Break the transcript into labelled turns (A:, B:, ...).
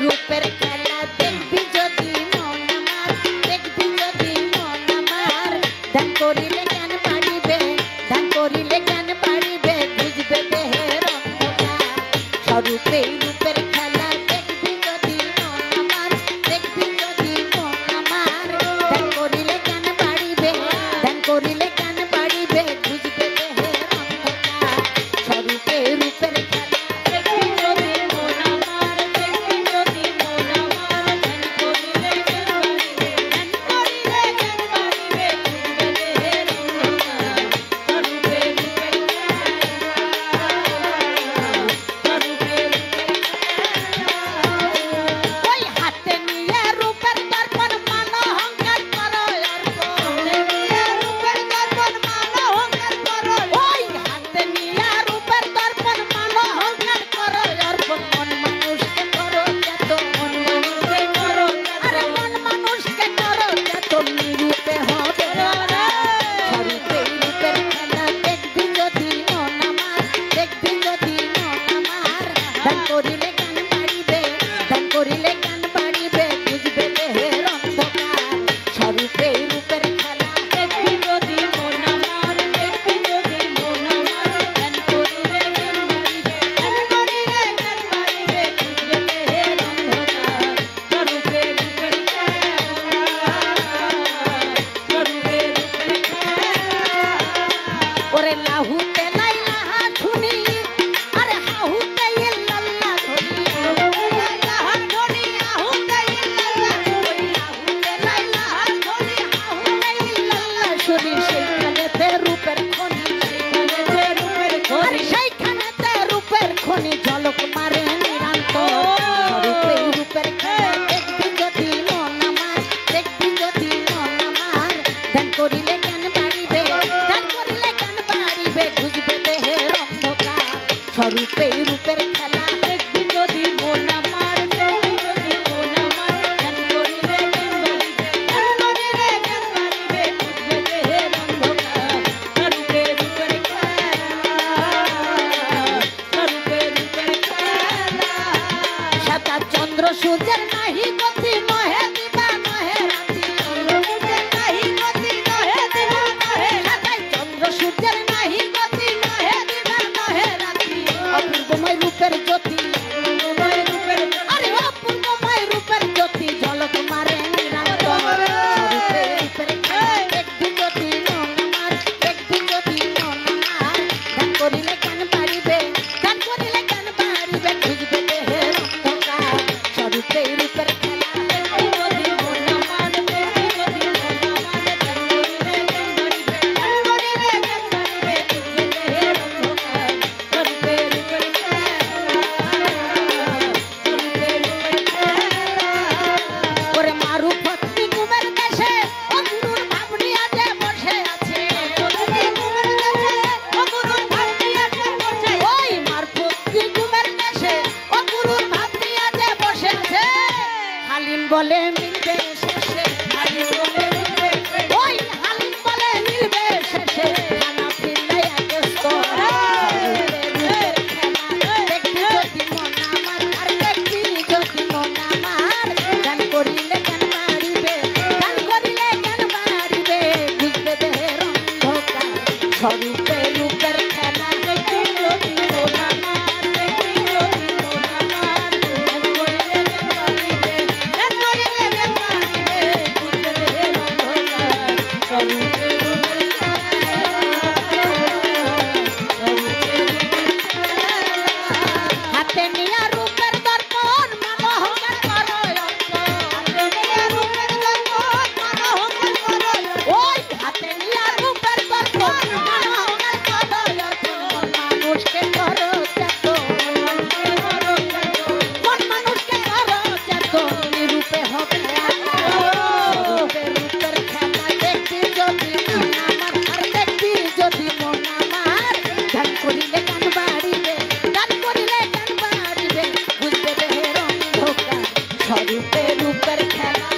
A: রূপের খেলা দেখবি যদি মন আমার, দেখবি যদি মন আমার, ধ্যান করিলে জ্ঞান বাড়িবে, ধ্যান করিলে জ্ঞান বাড়িবে, বুঝবে দেহের অন্ধকার। স্বরূপে রূপের খেলা দেখবি যদি মন আমার, দেখবি যদি মন আমার, ধ্যান করিলে জ্ঞান বাড়িবে, ধ্যান করিলে জ্ঞান বাড়িবে, বুঝবে দেহের অন্ধকার। স্বরূপে রূপের খেলা দেখবি যদি মন আমার, দেখবি যদি মন আমার, ধ্যান করিলে জ্ঞান বাড়িবে, ধ্যান করিলে জ্ঞান বাড়িবে, বুঝবে দেহের অন্ধকার। স্বরূপে রূপের খেলা, স্বরূপে রূপের খেলা। ওই হাতে নিয়ে রূপের দর্পণ মান অহংকার করো অর্পণ, নিয়ে রূপের দর্পণ মান অহংকার করো, ওই হাতে নিয়ে রূপের দর্পণ মান অহংকার করো অর্পণ। মন মানুষকে করো যত, মন মানুষকে করো, আরে মন মানুষকে করো যত, নিরূপে হবে রে। স্বরূপে রূপের খেলা দেখবি যদি মন আমার, দেখবি যদি মন আমার, ধ্যান করিলে জ্ঞান বাড়িবে, ধ্যান করিলে জ্ঞান বাড়িবে, বুঝবে দেহের অন্ধকার। স্বরূপে রূপের খেলা দেখবি যদি মন আমার, দেখবি যদি মন আমার, ধ্যান করিলে জ্ঞান বাড়িবে, ধ্যান করিলে জ্ঞান বাড়িবে, বুঝবে দেহের অন্ধকার। স্বরূপে রূপের খেলা, স্বরূপে রূপের খেলা। ওরে লাহুতে লাইলাহা ধুনি, আরে হাহুতে ইল্লাল্লাহ ধুনি, লাইলাহা ধুনি, হাহুতে ইল্লাল্লাহ ধুনি, লাহুতে লাইলাহা ধুনি, হাহুতে ইল্লাল্লাহ শুনি। সেইখানেতে রূপের খনি, সেইখানেতে রূপের খনি, সেইখানেতে রূপের খনি ঝলক মারে নিরন্তর। স্বরূপে রূপের খেলা দেখবি যদি মন আমার, দেখবি যদি মন আমার, ধ্যান করিলে জ্ঞান বাড়িবে, ধ্যান করিলে জ্ঞান বাড়িবে, বুঝবে দেহের অন্ধকার। স্বরূপে রূপের খেলা দেখবি যদি মন আমার, দেখবি যদি মন আমার, ধ্যান করিলে জ্ঞান বাড়িবে, ধ্যান করিলে জ্ঞান বাড়িবে, বুঝবে দেহের অন্ধকার। স্বরূপে রূপের খেলা, স্বরূপে রূপের খেলা। সাতা চন্দ্র সূর্যের নাহি গতি, নহে দিবা নহে রাতি, সূর্যের নাহি গতি, নহে দিবা নহে রাতি, চন্দ্র সূর্যের নাহি গতি, নহে দিবা নহে রাতি। অপূর্বময় রূপের জ্যোতি, অপূর্বময় রূপের, আরে অপূর্বময় রূপের জ্যোতি ঝলক মারে নিরন্তর। স্বরূপে রূপের খেলা দেখবি যদি মন আমার, দেখবি যদি মন আমার, ধ্যান করিলে জ্ঞান বাড়িবে, ধ্যান করিলে জ্ঞান বাড়িবে, বুঝবে দেহের অন্ধকার। স্বরূপে রূপের খেলা দেখবি যদি মন আমার, দেখবি যদি মন আমার, ধ্যান করিলে জ্ঞান বাড়িবে, ধ্যান করিলে জ্ঞান বাড়িবে, বুঝবে দেহের অন্ধকার। স্বরূপে রূপের খেলা, স্বরূপে রূপের খেলা। ওরে মারু ভক্তি গুমের দেশে, ও গুরুর ভাব নিয়ে যে বসে আছে, ভক্তি গুমের দেশে, ও গুরুর ভাব নিয়ে যে বসে, ওই মার ভক্তি গুমের দেশে, ও গুরুর ভাব নিয়ে যে বসে আছে। হালিম বলে মিলবে শেষে, হালিম বলে মিলবে শেষে, ওই হালিম বলে মিলবে শেষে, খানা ফিরলে এক স্তর। স্বরূপে রূপের খেলা দেখবি যদি মন আমার, আর দেখবি যদি মন আমার, ধ্যান করিলে জ্ঞান বাড়িবে, ধ্যান করিলে জ্ঞান বাড়িবে, বুঝবে দেহের অন্ধকার। স্বরূপে রূপের খেলা দেখবি যদি মন আমার, দেখবি যদি মন আমার, ধ্যান করিলে জ্ঞান বাড়িবে, ধ্যান করিলে জ্ঞান বাড়িবে, বুঝবে দেহের অন্ধকার। স্বরূপে রূপের খেলা, স্বরূপে রূপের খেলা। হাতে নিয়ে রূপের দর্পণ মান অহংকার করো অর্পণ, হাতে নিয়ে রূপের দর্পণ মান অহংকার করো, ওই হাতে নিয়ে রূপের দর্পণ মান অহংকার করো অর্পণ। মানুষকে করো যত, মানুষকে করো যত, মন মানুষকে করো যত, নিরূপে হবে স্বরূপে রূপের খেলা দেখবি যদি মন আমার, আর দেখবি যদি মন আমার, ধ্যান করিলে জ্ঞান বাড়িবে, ধ্যান করিলে জ্ঞান বাড়িবে, বুঝবে দেহের অন্ধকার। স্বরূপে রূপের খেলা